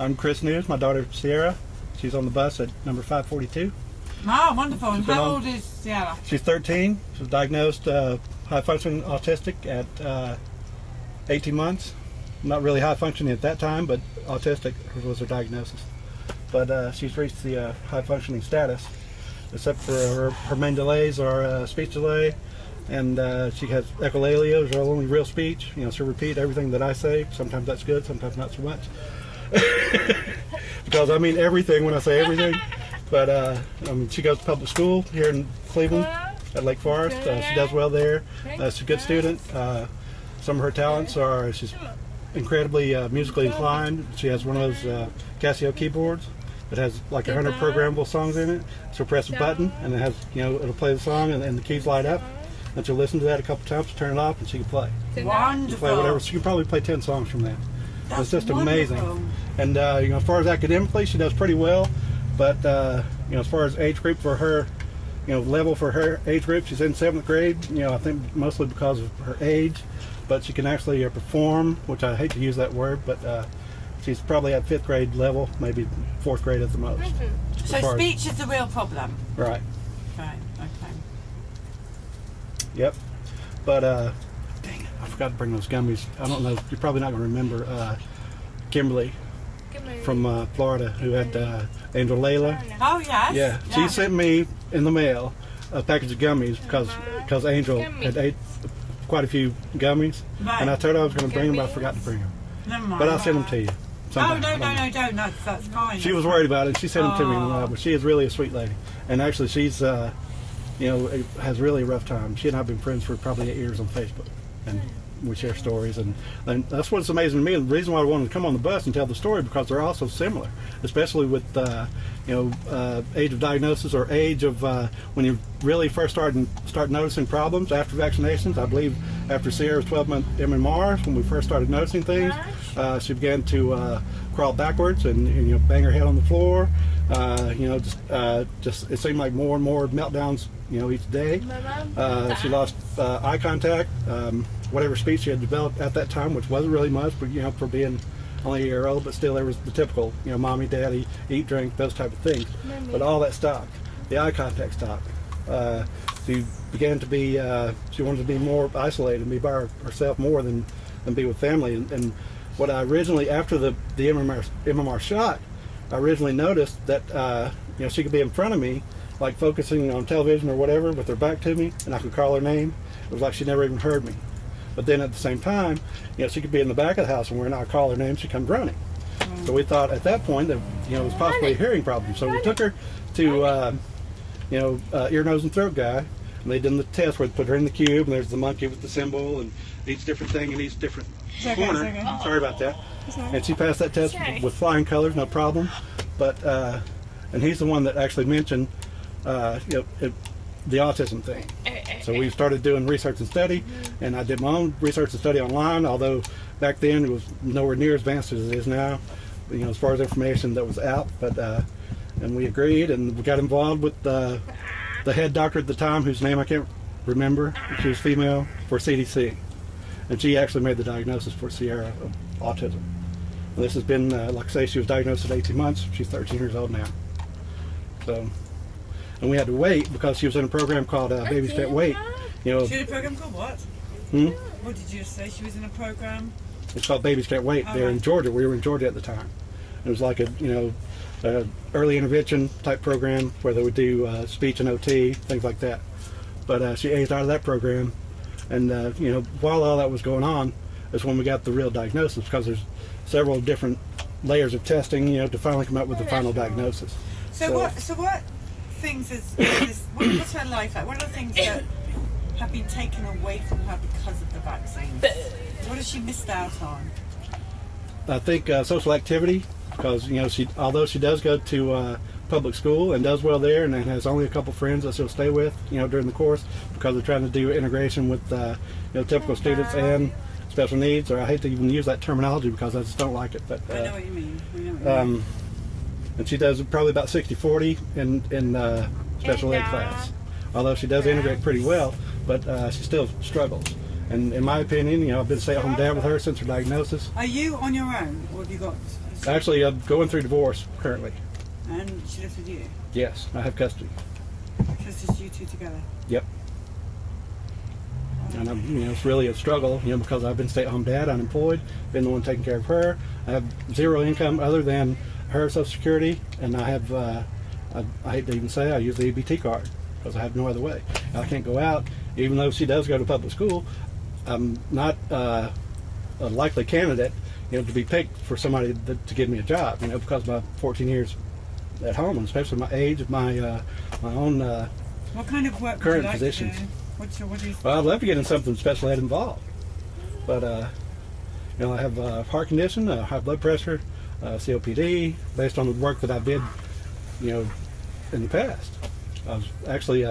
I'm Chris News. My daughter Sierra. She's on the bus at number 542. Oh, wonderful. And how old is Sierra? She's 13. She was diagnosed high-functioning autistic at 18 months. Not really high-functioning at that time, but autistic was her diagnosis. But she's reached the high-functioning status, except for her main delays are speech delay, and she has echolalia, which is her only real speech. You know, she'll repeat everything that I say. Sometimes that's good, sometimes not so much. Because I mean everything when I say everything. But she goes to public school here in Cleveland at Lake Forest. She does well there. She's a good student. Some of her talents are she's incredibly musically inclined. She has one of those Casio keyboards that has like 100 programmable songs in it. She'll press a button and it has, you know, it'll play the song and the keys light up. And she'll listen to that a couple times, turn it off, and she can play. Wonderful. She can play whatever. She can probably play 10 songs from that. That's it's just wonderful. amazing. And you know, as far as academically, she does pretty well. But you know, as far as age group for her, you know, level for her age group, she's in 7th grade. You know, I think mostly because of her age. But she can actually perform, which I hate to use that word, but she's probably at 5th grade level, maybe 4th grade at the most. So speech is the real problem. Right. Right. Okay. Yep. But dang it, I forgot to bring those gummies. I don't know. You're probably not going to remember Kimberly from Florida, who had Angel Layla. Oh yes. Yeah. She sent me in the mail a package of gummies because Angel had ate quite a few gummies, Right. and I told her I was going to bring them, but I forgot to bring them. Never mind. But I'll send them to you. Oh sometime. no, don't. No, that's fine. She was worried about it. She sent them to me, Oh. but she is really a sweet lady. And actually, she's you know, has really a rough time. She and I have been friends for probably 8 years on Facebook, and we share stories, and that's what's amazing to me. And the reason why I wanted to come on the bus and tell the story, because they're all so similar, especially with you know, age of diagnosis or age of when you really first start noticing problems after vaccinations. I believe after Sierra's 12-month MMR, when we first started noticing things, she began to crawl backwards and you know, bang her head on the floor. You know, just it seemed like more and more meltdowns, you know, each day. She lost eye contact, whatever speech she had developed at that time, which wasn't really much, but you know, for being only a year old, but still there was the typical, you know, mommy, daddy, eat, drink, those type of things. But all that stopped. The eye contact stopped. She began to be, she wanted to be more isolated and be by herself more than be with family. And what I originally, after the MMR shot, I originally noticed that you know, she could be in front of me, like focusing on television or whatever, with her back to me, and I could call her name. It was like she never even heard me. But then at the same time, you know, she could be in the back of the house, and when I call her name, she comes running. So we thought at that point that, you know, it was possibly a hearing problem. So we took her to you know, ear, nose, and throat guy, and they did the test where they put her in the cube, and there's the monkey with the symbol and each different thing in each different corner. Okay. Sorry about that. And she passed that test with flying colors, no problem. But and he's the one that actually mentioned you know, the autism thing. So we started doing research and study, and I did my own research and study online, although back then it was nowhere near as advanced as it is now, you know, as far as information that was out. But and we agreed, and we got involved with the head doctor at the time, whose name I can't remember. She was female, for CDC, and she actually made the diagnosis for Sierra of autism. And this has been, like I say, she was diagnosed at 18 months. She's 13 years old now. So, and we had to wait because she was in a program called Babies Can't Wait. You know, She was in a program called what? What did you say? She was in a program? it's called Babies Can't Wait. They're in Georgia. We were in Georgia at the time. It was like a, you know, early intervention type program where they would do speech and OT, things like that. But she aged out of that program, and you know, while all that was going on, is when we got the real diagnosis, because there's several different layers of testing, you know, to finally come up with the final diagnosis. So what things what's her life like? What are the things that have been taken away from her because of the vaccine? What has she missed out on? I think social activity, because you know, although she does go to public school and does well there, and then has only a couple friends that she'll stay with, you know, during the course, because they're trying to do integration with you know, typical students and special needs. Or I hate to even use that terminology because I just don't like it. But I know what you mean. and she does probably about 60-40 in special ed class. Although she does integrate pretty well, but she still struggles. And in my opinion, you know, I've been a stay-at-home dad with her since her diagnosis. Are you on your own, or have you got? Actually, I'm going through divorce currently. And she lives with you? Yes, I have custody. So it's just you two together? Yep. And it's really a struggle, because I've been stay-at-home dad, unemployed, been the one taking care of her. I have zero income other than her Social Security, and I have, I hate to even say, I use the EBT card because I have no other way. I can't go out, even though she does go to public school. I'm not a likely candidate, to be picked for somebody to give me a job, because of my 14 years at home, and especially my age, my own what kind of work current would you like positions. To do? What do you... Well, I'd love to get in something special ed involved, but I have heart condition, high blood pressure, COPD, based on the work that I did, in the past. I was actually,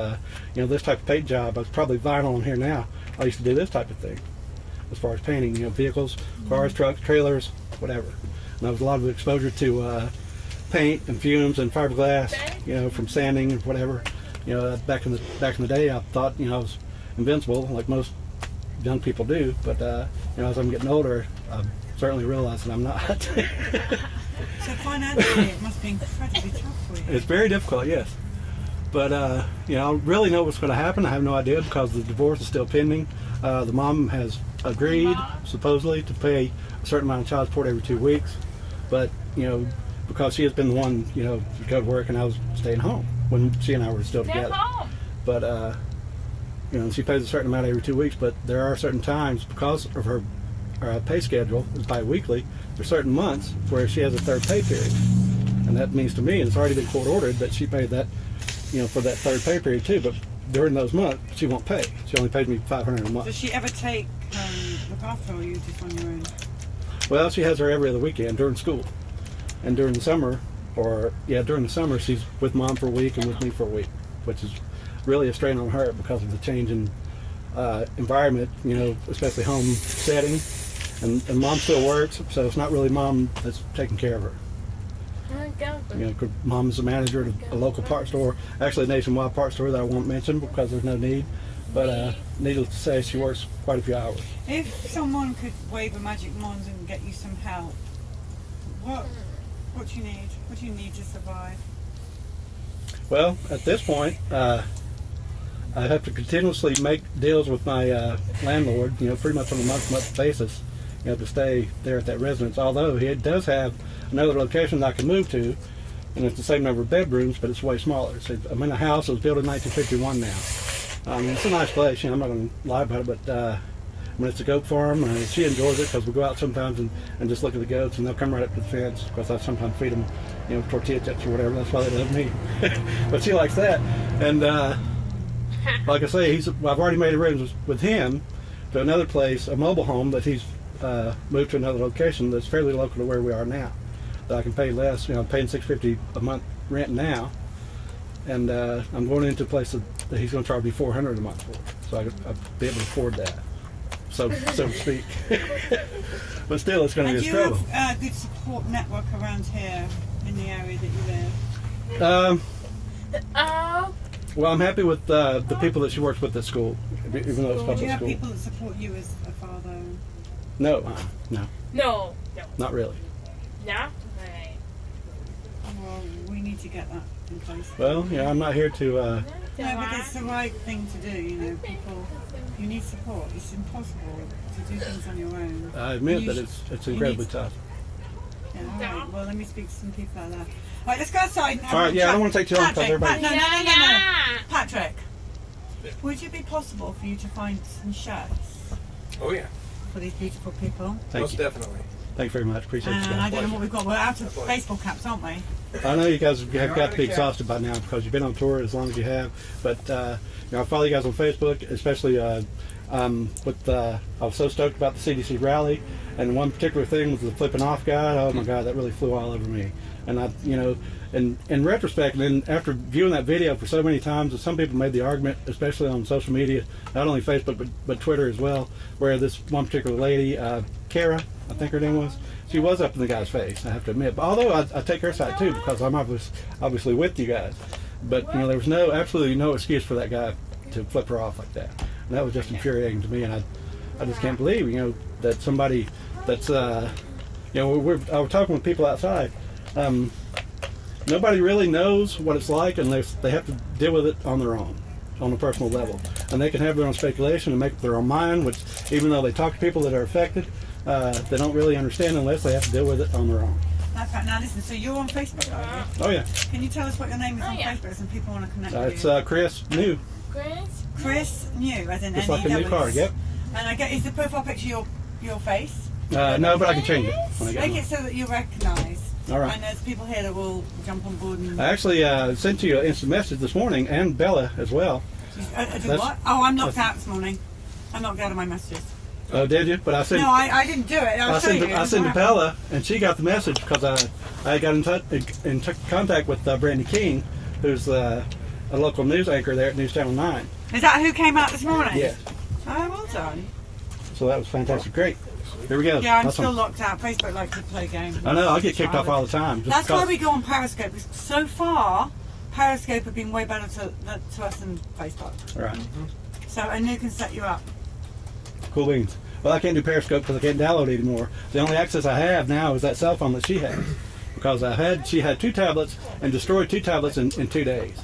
this type of paint job. I was probably vinyl on here now. I used to do this type of thing, as far as painting, vehicles, cars, trucks, trailers, whatever. And there was a lot of exposure to paint and fumes and fiberglass, from sanding and whatever. Back in the day, I thought, I was invincible, like most young people do. But as I'm getting older, I certainly realize that I'm not. So financially, it must be incredibly tough for you. It's very difficult, yes. But I don't really know what's going to happen. I have no idea because the divorce is still pending. The mom has agreed, supposedly, to pay a certain amount of child support every 2 weeks. But because she has been the one, to go to work, and I was staying home when she and I were still together. But she pays a certain amount every 2 weeks. But there are certain times, because of her pay schedule is bi-weekly, there's certain months where she has a third pay period, and that means to me, and it's already been court ordered, that she paid that, for that third pay period too. But during those months, she won't pay. She only pays me $500 a month. Does she ever take look after, or are you just on your own? Well, she has her every other weekend during school, and during the summer, she's with mom for a week and with me for a week, which is really a strain on her because of the change in environment, especially home setting, and mom still works, so it's not really mom that's taking care of her. 'Cause mom's the manager at a local parts store, actually a nationwide parts store that I won't mention because there's no need. But needless to say, she works quite a few hours. If someone could wave a magic wand and get you some help, what do you need? What do you need to survive? Well, at this point, I have to continuously make deals with my landlord, pretty much on a month-to-month basis, to stay there at that residence. Although he does have another location that I can move to, and it's the same number of bedrooms, but it's way smaller. So I'm in a house that was built in 1951 now. It's a nice place, I'm not going to lie about it, but it's a goat farm. She enjoys it because we go out sometimes and just look at the goats, and they'll come right up to the fence because I sometimes feed them, tortilla chips or whatever. That's why they love me. But she likes that. And like I say, I've already made arrangements with him to another place, a mobile home that he's moved to another location that's fairly local to where we are now, that I can pay less. I'm paying $650 a month rent now, and I'm going into a place that he's going to charge me $400 a month for, so I'll be able to afford that, so to speak. But still, it's going to be a struggle. Do you have a good support network around here in the area that you live? Well, I'm happy with the people that she works with at school, even though it's public school. Do you have people that support you as a father? No. No. Not really. No? Right. Well, we need to get that in place. Well, I'm not here to... No, but it's the right thing to do, people... You need support. It's impossible to do things on your own. I admit that it's incredibly tough. Yeah, all right. Well, let me speak to some people like that. All right, let's go outside. All right, I don't want to take too long because everybody... No. Patrick, would it be possible for you to find some shirts? Oh, yeah. For these beautiful people? Most definitely. Thank you very much. Appreciate you And guys. I don't know what we've got. We're out of baseball caps, aren't we? I know you guys have got to be exhausted by now because you've been on tour as long as you have. But I follow you guys on Facebook, especially I was so stoked about the CDC rally, and one particular thing was the flipping off guy. Oh my God, that really flew all over me. And in retrospect, and then after viewing that video for so many times, and some people made the argument, especially on social media, not only Facebook but Twitter as well, where this one particular lady, Kara, I think her name was, she was up in the guy's face, I have to admit. But although I take her side too, because I'm obviously with you guys. But there was absolutely no excuse for that guy to flip her off like that. And that was just infuriating to me, and I just can't believe that somebody that's You know, I was talking with people outside. Nobody really knows what it's like unless they have to deal with it on their own, on a personal level. And they can have their own speculation and make up their own mind, which even though they talk to people that are affected, they don't really understand unless they have to deal with it on their own. Okay, now listen, so you're on Facebook, are you? Oh yeah. Can you tell us what your name is on Facebook so people want to connect with It's you? Chris New. Chris New, as in Just like a new car, yep. And I get, is the profile picture your face? No, but I can change it when I get Make home. it so that you recognise. All right. And there's people here that will jump on board and... I actually sent you an instant message this morning, and Bella as well. What? Oh, I'm knocked out this morning. I'm knocked out of my messages. Oh, did you? But I sent. No, I didn't do it. I sent to Bella, and she got the message because I got in contact with Brandy King, who's a local news anchor there at News Channel 9. Is that who came out this morning? Yes. Oh, well done. So that was fantastic. Great. Here we go. Yeah, I'm Awesome. still locked out. Facebook likes to play games. I know. I get kicked off all the time. Just That's because. why we go on Periscope. Because so far, Periscope have been way better to us than Facebook. All right. So a new can set you up. Cool beans. Well, I can't do Periscope because I can't download it anymore. The only access I have now is that cell phone that she has, because she had 2 tablets and destroyed 2 tablets in 2 days.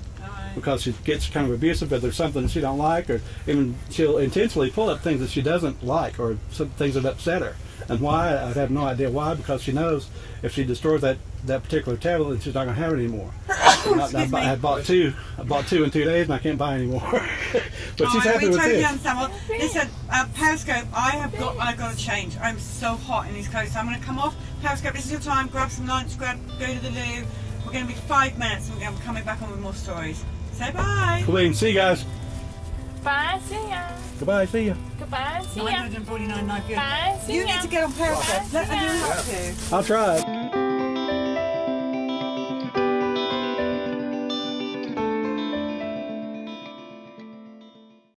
Because she gets kind of abusive if there's something that she don't like, or even she'll intentionally pull up things that she doesn't like, or some things that upset her. And why? I have no idea why, because she knows if she destroys that particular tablet, then she's not going to have it anymore. I bought 2 in 2 days, and I can't buy any more. But she's happy with totally this. Understand. Well, listen, Periscope, I've got to change. I'm so hot in these clothes, so I'm going to come off Periscope. This is your time. Grab some lunch. Go to the loo. We're going to be 5 minutes, and we're going to be coming back on with more stories. Say bye. Cool beans. See you guys. Bye, see ya. Goodbye. See you. Goodbye, see ya. $949.9. Bye, see You ya. need to get on Periscope. Let me help you. I'll try it.